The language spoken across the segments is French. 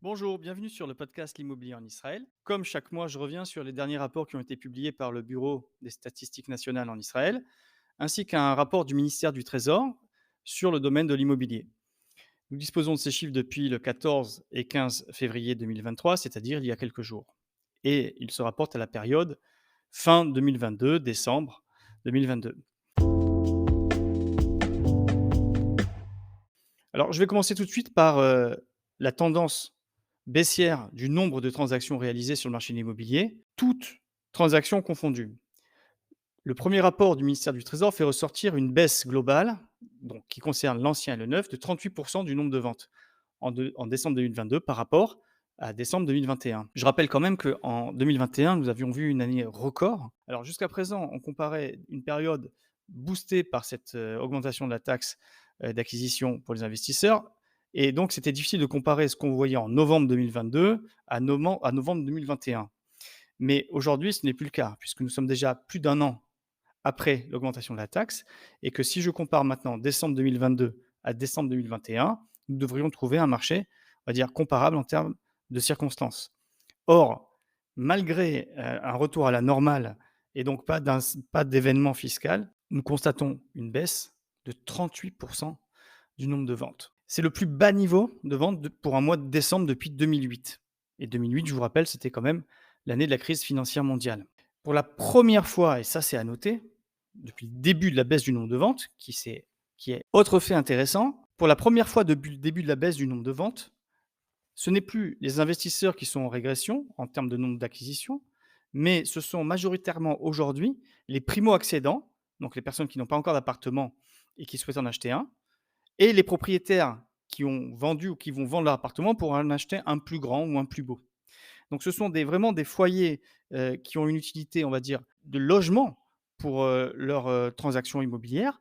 Bonjour, bienvenue sur le podcast L'immobilier en Israël. Comme chaque mois, je reviens sur les derniers rapports qui ont été publiés par le Bureau des statistiques nationales en Israël, ainsi qu'un rapport du ministère du Trésor sur le domaine de l'immobilier. Nous disposons de ces chiffres depuis le 14 et 15 février 2023, c'est-à-dire il y a quelques jours. Et ils se rapportent à la période fin 2022, décembre 2022. Alors, je vais commencer tout de suite par la tendance baissière du nombre de transactions réalisées sur le marché de l'immobilier, toutes transactions confondues. Le premier rapport du ministère du Trésor fait ressortir une baisse globale, donc qui concerne l'ancien et le neuf, de 38% du nombre de ventes en décembre 2022 par rapport à décembre 2021. Je rappelle quand même qu'en 2021, nous avions vu une année record. Alors jusqu'à présent, on comparait une période boostée par cette augmentation de la taxe d'acquisition pour les investisseurs. Et donc, c'était difficile de comparer ce qu'on voyait en novembre 2022 à novembre 2021. Mais aujourd'hui, ce n'est plus le cas, puisque nous sommes déjà plus d'un an après l'augmentation de la taxe, et que si je compare maintenant décembre 2022 à décembre 2021, nous devrions trouver un marché, on va dire, comparable en termes de circonstances. Or, malgré un retour à la normale et donc pas d'événement fiscal, nous constatons une baisse de 38% du nombre de ventes. C'est le plus bas niveau de vente pour un mois de décembre depuis 2008. Et 2008, je vous rappelle, c'était quand même l'année de la crise financière mondiale. Pour la première fois, et ça c'est à noter, depuis le début de la baisse du nombre de ventes, qui est autre fait intéressant, pour la première fois depuis le début de la baisse du nombre de ventes, ce n'est plus les investisseurs qui sont en régression en termes de nombre d'acquisitions, mais ce sont majoritairement aujourd'hui les primo-accédants, donc les personnes qui n'ont pas encore d'appartement et qui souhaitent en acheter un, et les propriétaires qui ont vendu ou qui vont vendre leur appartement pour en acheter un plus grand ou un plus beau. Donc ce sont vraiment des foyers qui ont une utilité, on va dire, de logement pour leurs transactions immobilières.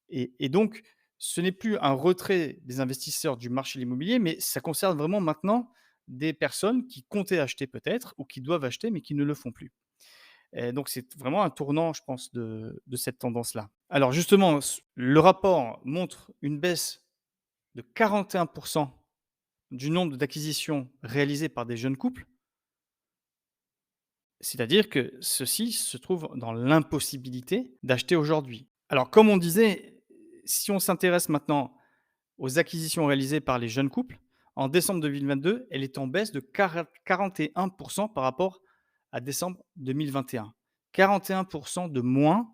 Et donc, ce n'est plus un retrait des investisseurs du marché de l'immobilier, mais ça concerne vraiment maintenant des personnes qui comptaient acheter peut-être ou qui doivent acheter mais qui ne le font plus. Et donc c'est vraiment un tournant, je pense, de cette tendance-là. Alors justement, le rapport montre une baisse de 41% du nombre d'acquisitions réalisées par des jeunes couples. C'est-à-dire que ceux-ci se trouvent dans l'impossibilité d'acheter aujourd'hui. Alors comme on disait, si on s'intéresse maintenant aux acquisitions réalisées par les jeunes couples, en décembre 2022, elle est en baisse de 41% par rapport à décembre 2021. 41% de moins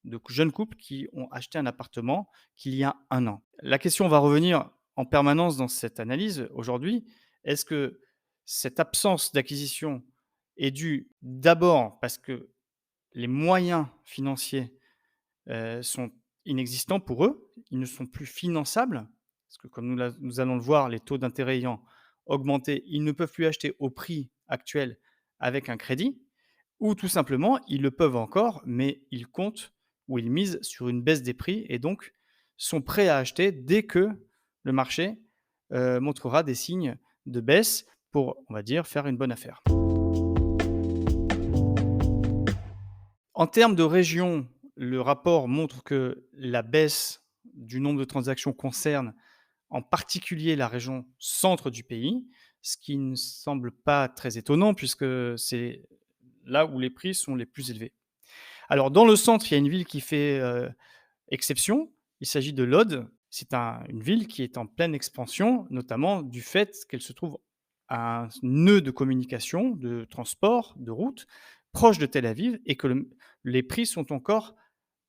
de jeunes couples qui ont acheté un appartement qu'il y a un an. La question va revenir en permanence dans cette analyse aujourd'hui. Est-ce que cette absence d'acquisition est due d'abord parce que les moyens financiers sont inexistants pour eux, ils ne sont plus finançables, parce que comme nous allons le voir, les taux d'intérêt ayant augmenté, ils ne peuvent plus acheter au prix actuel avec un crédit, ou tout simplement, ils le peuvent encore, mais ils comptent ou ils misent sur une baisse des prix et donc sont prêts à acheter dès que le marché montrera des signes de baisse pour, on va dire, faire une bonne affaire. En termes de région, le rapport montre que la baisse du nombre de transactions concerne en particulier la région centre du pays, ce qui ne semble pas très étonnant puisque c'est là où les prix sont les plus élevés. Alors dans le centre, il y a une ville qui fait, exception, il s'agit de Lod. C'est une ville qui est en pleine expansion, notamment du fait qu'elle se trouve à un nœud de communication, de transport, de route, proche de Tel Aviv et que les prix sont encore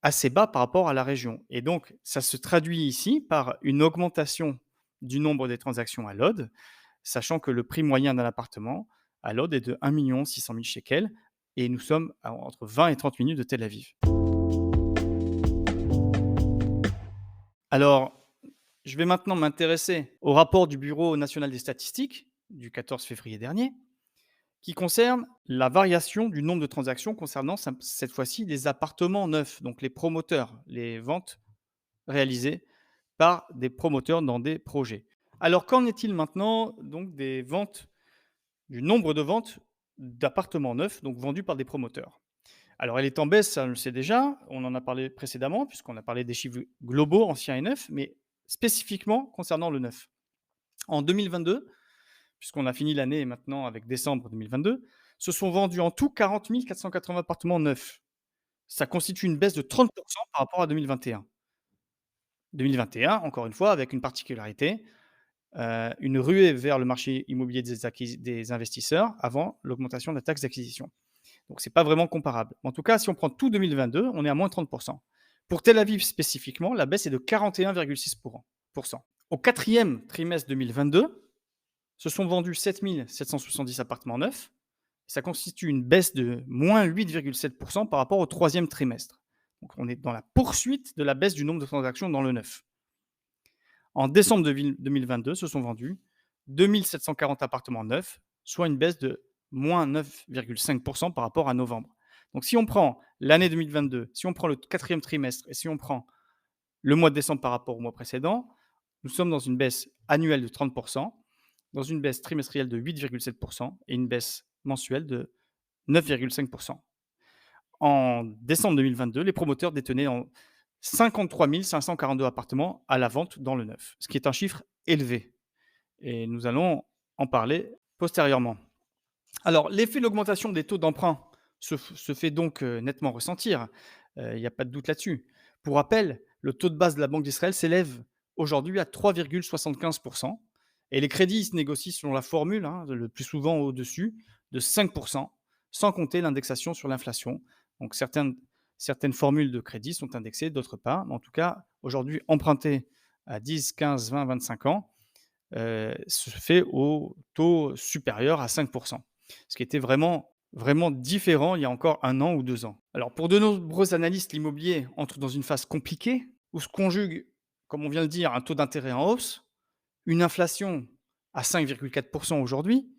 assez bas par rapport à la région. Et donc ça se traduit ici par une augmentation du nombre des transactions à Lod, sachant que le prix moyen d'un appartement à Lod est de 1 600 000 shekels et nous sommes entre 20 et 30 minutes de Tel Aviv. Alors, je vais maintenant m'intéresser au rapport du Bureau national des statistiques du 14 février dernier, qui concerne la variation du nombre de transactions concernant cette fois-ci les appartements neufs, donc les promoteurs, les ventes réalisées par des promoteurs dans des projets. Alors, qu'en est-il maintenant donc des ventes, du nombre de ventes d'appartements neufs, donc vendus par des promoteurs? Alors elle est en baisse, ça on le sait déjà, on en a parlé précédemment puisqu'on a parlé des chiffres globaux anciens et neufs, mais spécifiquement concernant le neuf. En 2022, puisqu'on a fini l'année maintenant avec décembre 2022, se sont vendus en tout 40 480 appartements neufs. Ça constitue une baisse de 30 par rapport à 2021. 2021, encore une fois, avec une particularité, une ruée vers le marché immobilier des investisseurs avant l'augmentation de la taxe d'acquisition. Donc c'est pas vraiment comparable. En tout cas, si on prend tout 2022, on est à moins 30. Pour Tel Aviv spécifiquement, la baisse est de 41,6%. Au quatrième trimestre 2022, se sont vendus 7 770 appartements neufs. Ça constitue une baisse de moins 8,7% par rapport au troisième trimestre. Donc on est dans la poursuite de la baisse du nombre de transactions dans le neuf. En décembre 2022, se sont vendus 2 740 appartements neufs, soit une baisse de moins 9,5% par rapport à novembre. Donc si on prend l'année 2022, si on prend le quatrième trimestre et si on prend le mois de décembre par rapport au mois précédent, nous sommes dans une baisse annuelle de 30%, dans une baisse trimestrielle de 8,7% et une baisse mensuelle de 9,5%. En décembre 2022, les promoteurs détenaient 53 542 appartements à la vente dans le neuf, ce qui est un chiffre élevé. Et nous allons en parler postérieurement. Alors, l'effet de l'augmentation des taux d'emprunt se fait donc nettement ressentir. Il n'y a pas de doute là-dessus. Pour rappel, le taux de base de la Banque d'Israël s'élève aujourd'hui à 3,75% et les crédits se négocient selon la formule, le plus souvent au-dessus, de 5%, sans compter l'indexation sur l'inflation. Donc certaines formules de crédit sont indexées, d'autres pas. Mais en tout cas, aujourd'hui, emprunter à 10, 15, 20, 25 ans se fait au taux supérieur à 5%, ce qui était vraiment, vraiment différent il y a encore 1 an ou 2 ans. Alors pour de nombreux analystes, l'immobilier entre dans une phase compliquée où se conjugue, comme on vient de dire, un taux d'intérêt en hausse, une inflation à 5,4% aujourd'hui,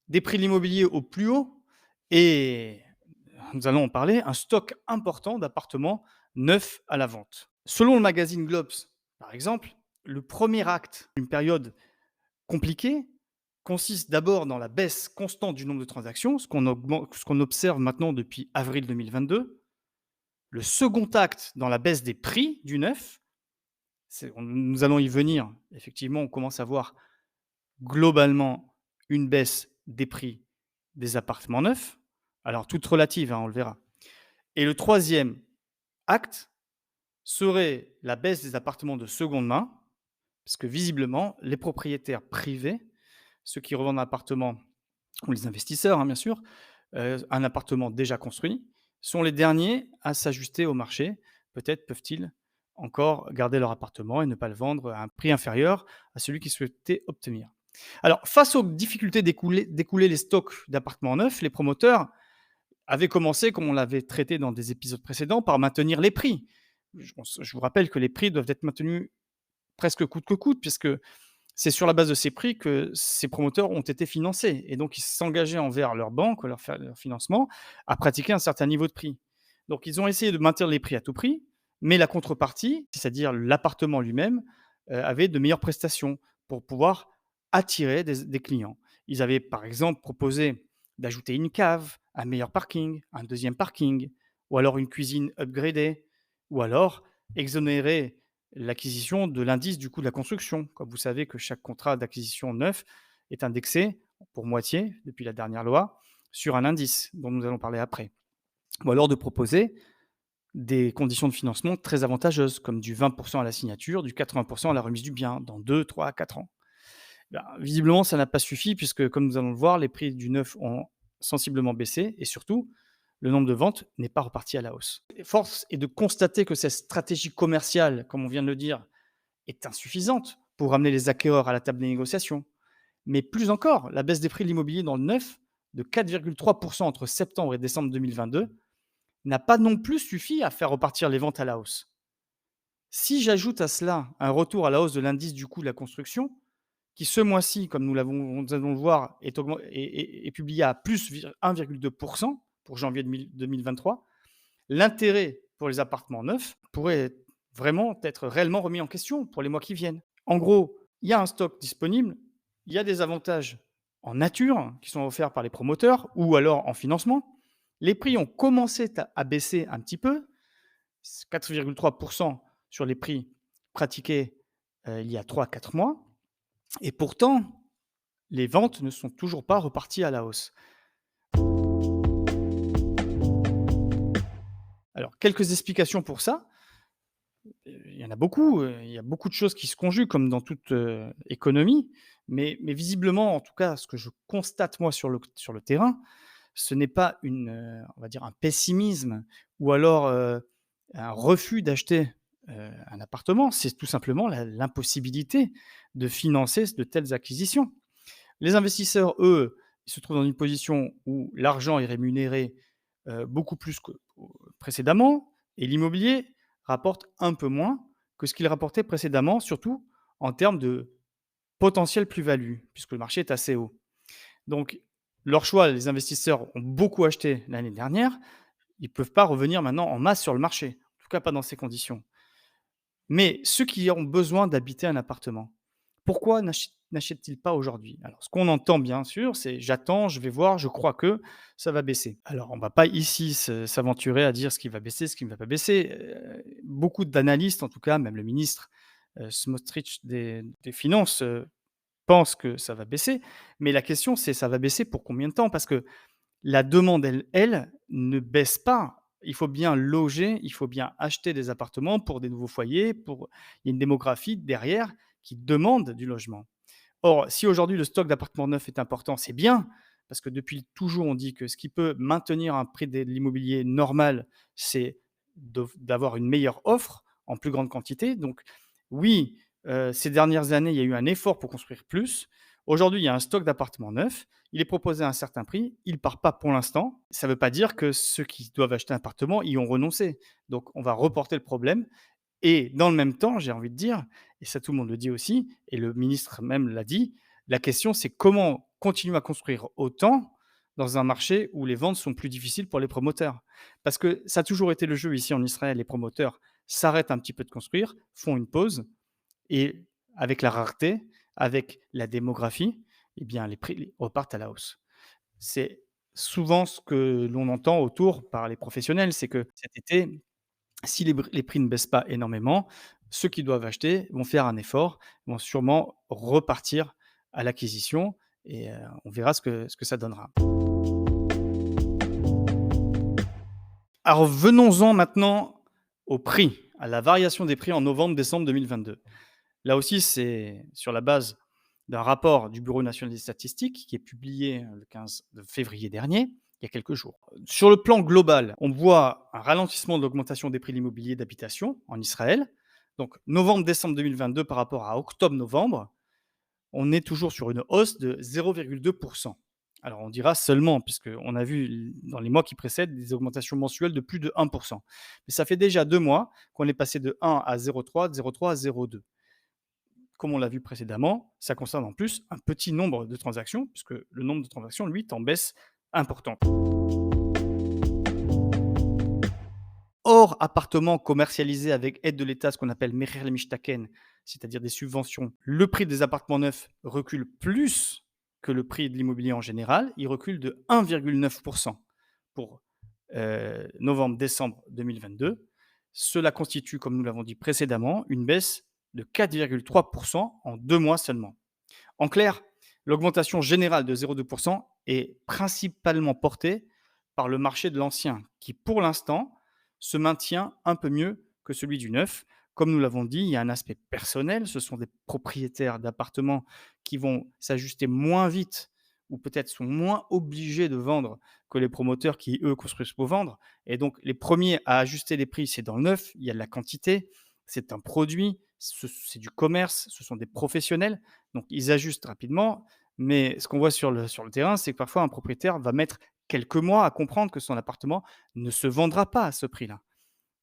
des prix de l'immobilier au plus haut et, nous allons en parler, un stock important d'appartements neufs à la vente. Selon le magazine Globes, par exemple, le premier acte d'une période compliquée consiste d'abord dans la baisse constante du nombre de transactions, ce qu'on observe maintenant depuis avril 2022. Le second acte dans la baisse des prix du neuf, nous allons y venir, effectivement, on commence à voir globalement une baisse des prix des appartements neufs, alors toute relative, on le verra. Et le troisième acte serait la baisse des appartements de seconde main, parce que visiblement, les propriétaires privés, ceux qui revendent un appartement, ou les investisseurs, bien sûr, un appartement déjà construit, sont les derniers à s'ajuster au marché. Peut-être peuvent-ils encore garder leur appartement et ne pas le vendre à un prix inférieur à celui qu'ils souhaitaient obtenir. Alors, face aux difficultés d'écouler les stocks d'appartements neufs, les promoteurs avaient commencé, comme on l'avait traité dans des épisodes précédents, par maintenir les prix. Je vous rappelle que les prix doivent être maintenus presque coûte que coûte, puisque c'est sur la base de ces prix que ces promoteurs ont été financés et donc ils s'engageaient envers leur banque, leur financement, à pratiquer un certain niveau de prix. Donc ils ont essayé de maintenir les prix à tout prix, mais la contrepartie, c'est-à-dire l'appartement lui-même, avait de meilleures prestations pour pouvoir attirer des clients. Ils avaient par exemple proposé d'ajouter une cave, un meilleur parking, un deuxième parking, ou alors une cuisine upgradée, ou alors exonérer l'acquisition de l'indice du coût de la construction. Comme vous savez que chaque contrat d'acquisition neuf est indexé pour moitié, depuis la dernière loi, sur un indice dont nous allons parler après. Ou alors de proposer des conditions de financement très avantageuses, comme du 20% à la signature, du 80% à la remise du bien, dans 2, 3, 4 ans. Ben, visiblement, ça n'a pas suffi, puisque, comme nous allons le voir, les prix du neuf ont sensiblement baissé, et surtout, le nombre de ventes n'est pas reparti à la hausse. Force est de constater que cette stratégie commerciale, comme on vient de le dire, est insuffisante pour ramener les acquéreurs à la table des négociations. Mais plus encore, la baisse des prix de l'immobilier dans le neuf de 4,3% entre septembre et décembre 2022 n'a pas non plus suffi à faire repartir les ventes à la hausse. Si j'ajoute à cela un retour à la hausse de l'indice du coût de la construction, qui ce mois-ci, comme nous allons le voir, est publié à plus 1,2% pour janvier 2023, l'intérêt pour les appartements neufs pourrait vraiment être réellement remis en question pour les mois qui viennent. En gros, il y a un stock disponible, il y a des avantages en nature qui sont offerts par les promoteurs ou alors en financement. Les prix ont commencé à baisser un petit peu, 4,3 sur les prix pratiqués, il y a 3 à 4 mois, et pourtant les ventes ne sont toujours pas reparties à la hausse. Alors quelques explications pour ça. Il y en a beaucoup, il y a beaucoup de choses qui se conjuguent comme dans toute, économie, mais visiblement, en tout cas, ce que je constate moi sur le terrain, ce n'est pas on va dire un pessimisme ou alors, un refus d'acheter, un appartement. C'est tout simplement l'impossibilité de financer de telles acquisitions. Les investisseurs, eux, ils se trouvent dans une position où l'argent est rémunéré, beaucoup plus que précédemment, et l'immobilier rapporte un peu moins que ce qu'il rapportait précédemment, surtout en termes de potentielle plus-value, puisque le marché est assez haut. Donc leur choix, les investisseurs ont beaucoup acheté l'année dernière, ils ne peuvent pas revenir maintenant en masse sur le marché, en tout cas pas dans ces conditions. Mais ceux qui ont besoin d'habiter un appartement, pourquoi n'achètent-ils pas aujourd'hui? Alors, ce qu'on entend bien sûr, c'est: «J'attends, je vais voir, je crois que ça va baisser». Alors, on ne va pas ici s'aventurer à dire ce qui va baisser, ce qui ne va pas baisser. Beaucoup d'analystes, en tout cas, même le ministre, Smotrich des finances, pense que ça va baisser. Mais la question, c'est: ça va baisser pour combien de temps? Parce que la demande, elle, ne baisse pas. Il faut bien loger, il faut bien acheter des appartements pour des nouveaux foyers, il y a une démographie derrière qui demande du logement. Or, si aujourd'hui le stock d'appartements neufs est important, c'est bien, parce que depuis toujours on dit que ce qui peut maintenir un prix de l'immobilier normal, c'est d'avoir une meilleure offre en plus grande quantité. Donc oui, ces dernières années, il y a eu un effort pour construire plus. Aujourd'hui, il y a un stock d'appartements neufs, il est proposé à un certain prix, il ne part pas pour l'instant. Ça ne veut pas dire que ceux qui doivent acheter un appartement y ont renoncé. Donc on va reporter le problème, et dans le même temps, j'ai envie de dire, et ça tout le monde le dit aussi, et le ministre même l'a dit, la question c'est comment continuer à construire autant dans un marché où les ventes sont plus difficiles pour les promoteurs? Parce que ça a toujours été le jeu ici en Israël, les promoteurs s'arrêtent un petit peu de construire, font une pause, et avec la rareté, avec la démographie, eh bien les prix repartent à la hausse. C'est souvent ce que l'on entend autour par les professionnels, c'est que cet été, si les prix ne baissent pas énormément, ceux qui doivent acheter vont faire un effort, vont sûrement repartir à l'acquisition, et on verra ce que ça donnera. Alors venons-en maintenant au prix, à la variation des prix en novembre-décembre 2022. Là aussi, c'est sur la base d'un rapport du Bureau national des statistiques qui est publié le 15 de février dernier, il y a quelques jours. Sur le plan global, on voit un ralentissement de l'augmentation des prix de l'immobilier d'habitation en Israël. Donc novembre-décembre 2022 par rapport à octobre-novembre, on est toujours sur une hausse de 0,2. Alors on dira seulement, puisqu'on a vu dans les mois qui précèdent des augmentations mensuelles de plus de 1. Mais ça fait déjà 2 mois qu'on est passé de 1 à 0,3, de 0,3 à 0,2. Comme on l'a vu précédemment, ça concerne en plus un petit nombre de transactions, puisque le nombre de transactions, lui, est en baisse importante. Hors appartements commercialisés avec aide de l'État, ce qu'on appelle Meher Mishtaken, c'est-à-dire des subventions, le prix des appartements neufs recule plus que le prix de l'immobilier en général. Il recule de 1,9 pour novembre-décembre 2022. Cela constitue, comme nous l'avons dit précédemment, une baisse de 4,3 en 2 mois seulement. En clair, l'augmentation générale de 0,2 est principalement portée par le marché de l'ancien, qui pour l'instant se maintient un peu mieux que celui du neuf. Comme nous l'avons dit, il y a un aspect personnel. Ce sont des propriétaires d'appartements qui vont s'ajuster moins vite, ou peut-être sont moins obligés de vendre que les promoteurs qui, eux, construisent pour vendre. Et donc, les premiers à ajuster les prix, c'est dans le neuf. Il y a de la quantité, c'est un produit, c'est du commerce, ce sont des professionnels. Donc, ils ajustent rapidement. Mais ce qu'on voit sur le terrain, c'est que parfois, un propriétaire va mettre quelques mois à comprendre que son appartement ne se vendra pas à ce prix-là.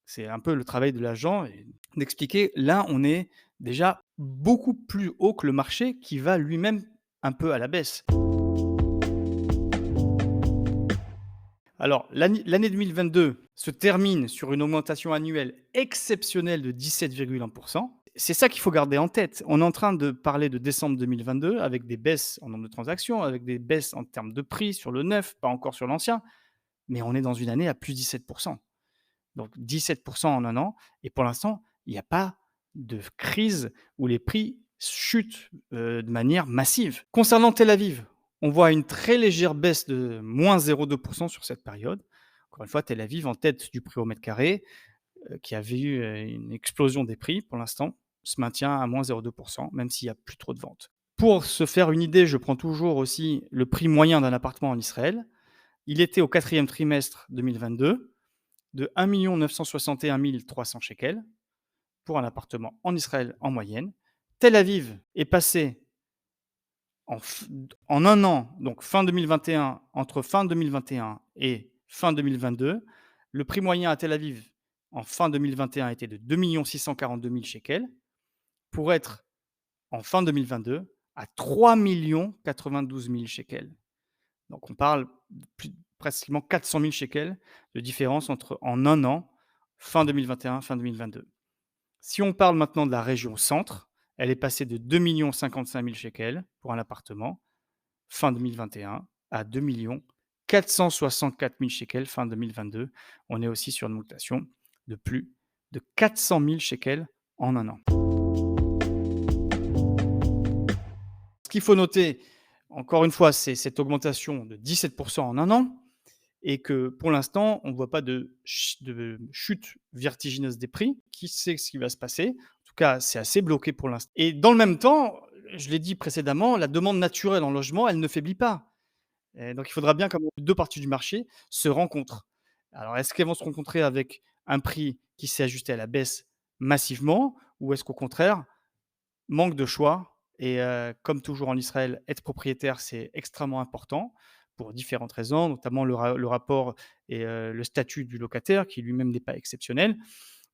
C'est un peu le travail de l'agent, et d'expliquer, là, on est déjà beaucoup plus haut que le marché qui va lui-même un peu à la baisse. Alors, l'année 2022 se termine sur une augmentation annuelle exceptionnelle de 17,1. C'est ça qu'il faut garder en tête. On est en train de parler de décembre 2022 avec des baisses en nombre de transactions, avec des baisses en termes de prix sur le neuf, pas encore sur l'ancien. mais on est dans une année à plus 17%. Donc 17% en un an et pour l'instant, il n'y a pas de crise où les prix chutent, de manière massive. Concernant Tel Aviv, on voit une très légère baisse de -0,2% sur cette période. Encore une fois, Tel Aviv en tête du prix au mètre carré, qui avait eu, une explosion des prix pour l'instant, se maintient à -0,2%, même s'il y a plus trop de ventes. Pour se faire une idée, je prends toujours aussi le prix moyen d'un appartement en Israël. Il était au quatrième trimestre 2022 de 1 961 300 shekels pour un appartement en Israël en moyenne. Tel Aviv est passé en, en un an, donc fin 2021, entre fin 2021 et fin 2022, le prix moyen à Tel Aviv en fin 2021 était de 2 642 000 shekels pour être en fin 2022 à 3 92 000 shekels. Donc on parle de pratiquement 400 000 shekels de différence entre en un an, fin 2021, fin 2022. Si on parle maintenant de la région centre, elle est passée de 2 055 000 shekels pour un appartement fin 2021 à 2 464 000 shekels fin 2022. On est aussi sur une augmentation de plus de 400 000 shekels en un an. Ce qu'il faut noter, encore une fois, c'est cette augmentation de 17% en un an et que pour l'instant, on ne voit pas de chute vertigineuse des prix. Qui sait ce qui va se passer? En tout cas, c'est assez bloqué pour l'instant. Et dans le même temps, je l'ai dit précédemment, la demande naturelle en logement, elle ne faiblit pas. Et donc il faudra bien que les deux parties du marché se rencontrent. Alors est-ce qu'elles vont se rencontrer avec un prix qui s'est ajusté à la baisse massivement ou est-ce qu'au contraire, manque de choix et comme toujours en Israël, être propriétaire, c'est extrêmement important pour différentes raisons, notamment le rapport et le statut du locataire qui lui-même n'est pas exceptionnel.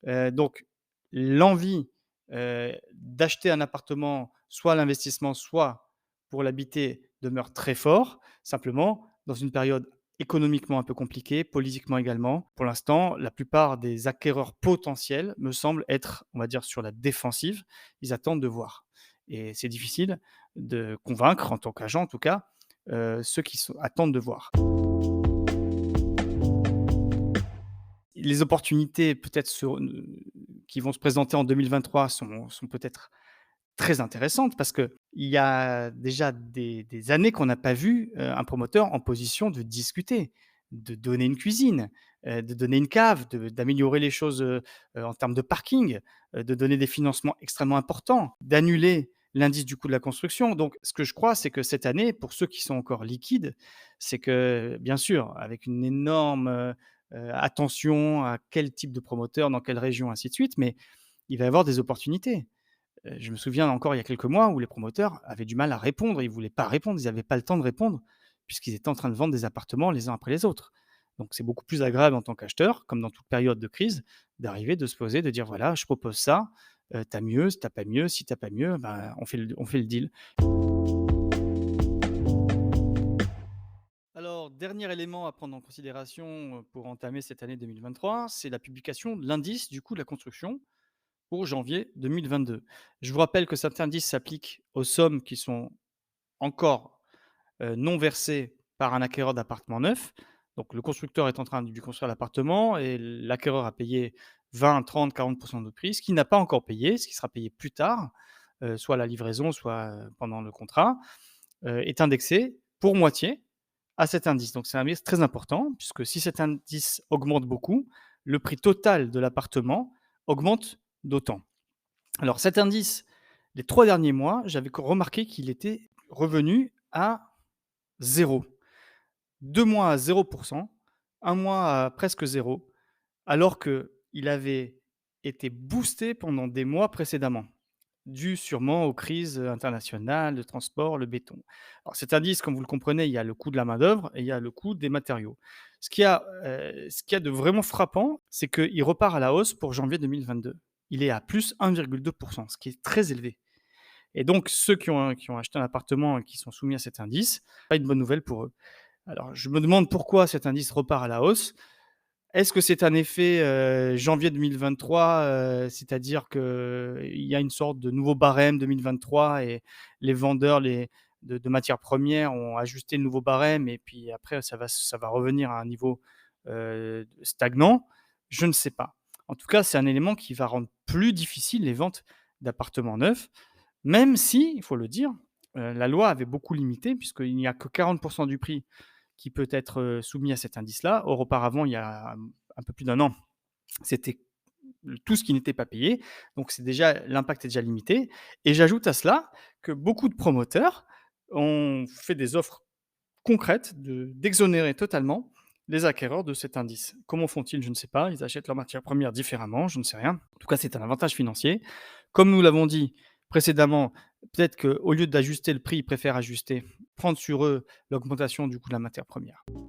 Donc l'envie, d'acheter un appartement, soit à l'investissement, soit pour l'habiter, demeure très fort. Simplement, dans une période économiquement un peu compliquée, politiquement également, pour l'instant, la plupart des acquéreurs potentiels me semblent être, on va dire, sur la défensive. Ils attendent de voir et c'est difficile de convaincre, en tant qu'agent en tout cas, ceux qui attendent de voir. Les opportunités peut-être qui vont se présenter en 2023 sont peut-être très intéressantes parce qu'il y a déjà des années qu'on n'a pas vu, un promoteur en position de discuter, de donner une cuisine, de donner une cave, d'améliorer les choses, en termes de parking, de donner des financements extrêmement importants, d'annuler l'indice du coût de la construction. Donc ce que je crois, c'est que cette année, pour ceux qui sont encore liquides, c'est que bien sûr, avec une énorme, attention à quel type de promoteur, dans quelle région, ainsi de suite, mais il va y avoir des opportunités. Je me souviens encore il y a quelques mois où les promoteurs avaient du mal à répondre, ils ne voulaient pas répondre, ils n'avaient pas le temps de répondre puisqu'ils étaient en train de vendre des appartements les uns après les autres. Donc c'est beaucoup plus agréable en tant qu'acheteur, comme dans toute période de crise, d'arriver, de se poser, de dire: «Voilà, je propose ça, tu as mieux, si tu as pas mieux, si tu as pas mieux, ben, on fait le deal». Alors, dernier élément à prendre en considération, pour entamer cette année 2023, c'est la publication de l'indice du coût de la construction pour janvier 2022. Je vous rappelle que cet indice s'applique aux sommes qui sont encore, non versées par un acquéreur d'appartement neuf. Donc le constructeur est en train de lui construire l'appartement et l'acquéreur a payé 20, 30, 40% de prix. Ce qu'il n'a pas encore payé, ce qui sera payé plus tard, soit à la livraison, soit, pendant le contrat, est indexé pour moitié à cet indice. Donc c'est un indice très important puisque si cet indice augmente beaucoup, le prix total de l'appartement augmente d'autant. Alors cet indice, les 3 derniers mois, j'avais remarqué qu'il était revenu à zéro. 2 mois à 0%, un mois à presque zéro, alors qu'il avait été boosté pendant des mois précédemment, dû sûrement aux crises, internationales, le transport, le béton. Alors cet indice, comme vous le comprenez, il y a le coût de la main-d'œuvre et il y a le coût des matériaux. Ce qu'il y a de vraiment frappant, c'est qu'il repart à la hausse pour janvier 2022. Il est à plus 1,2%, ce qui est très élevé. Et donc ceux qui ont acheté un appartement et qui sont soumis à cet indice, pas une bonne nouvelle pour eux. Alors je me demande pourquoi cet indice repart à la hausse. Est-ce que c'est un effet, janvier 2023, c'est-à-dire qu'il y a une sorte de nouveau barème 2023 et les vendeurs de matières premières ont ajusté le nouveau barème et puis après ça va revenir à un niveau stagnant? Je ne sais pas. En tout cas, c'est un élément qui va rendre plus difficile les ventes d'appartements neufs, même si, il faut le dire, la loi avait beaucoup limité puisqu'il n'y a que 40 du prix qui peut être, soumis à cet indice-là. Or, auparavant, il y a, un peu plus d'un an, c'était tout ce qui n'était pas payé. Donc c'est déjà l'impact est déjà limité et j'ajoute à cela que beaucoup de promoteurs ont fait des offres concrètes d'exonérer totalement les acquéreurs de cet indice. Comment font-ils? Je ne sais pas. Ils achètent leurs matières premières différemment, je ne sais rien. En tout cas, c'est un avantage financier. Comme nous l'avons dit précédemment, peut-être qu'au lieu d'ajuster le prix, ils préfèrent ajuster, prendre sur eux l'augmentation du coût de la matière première.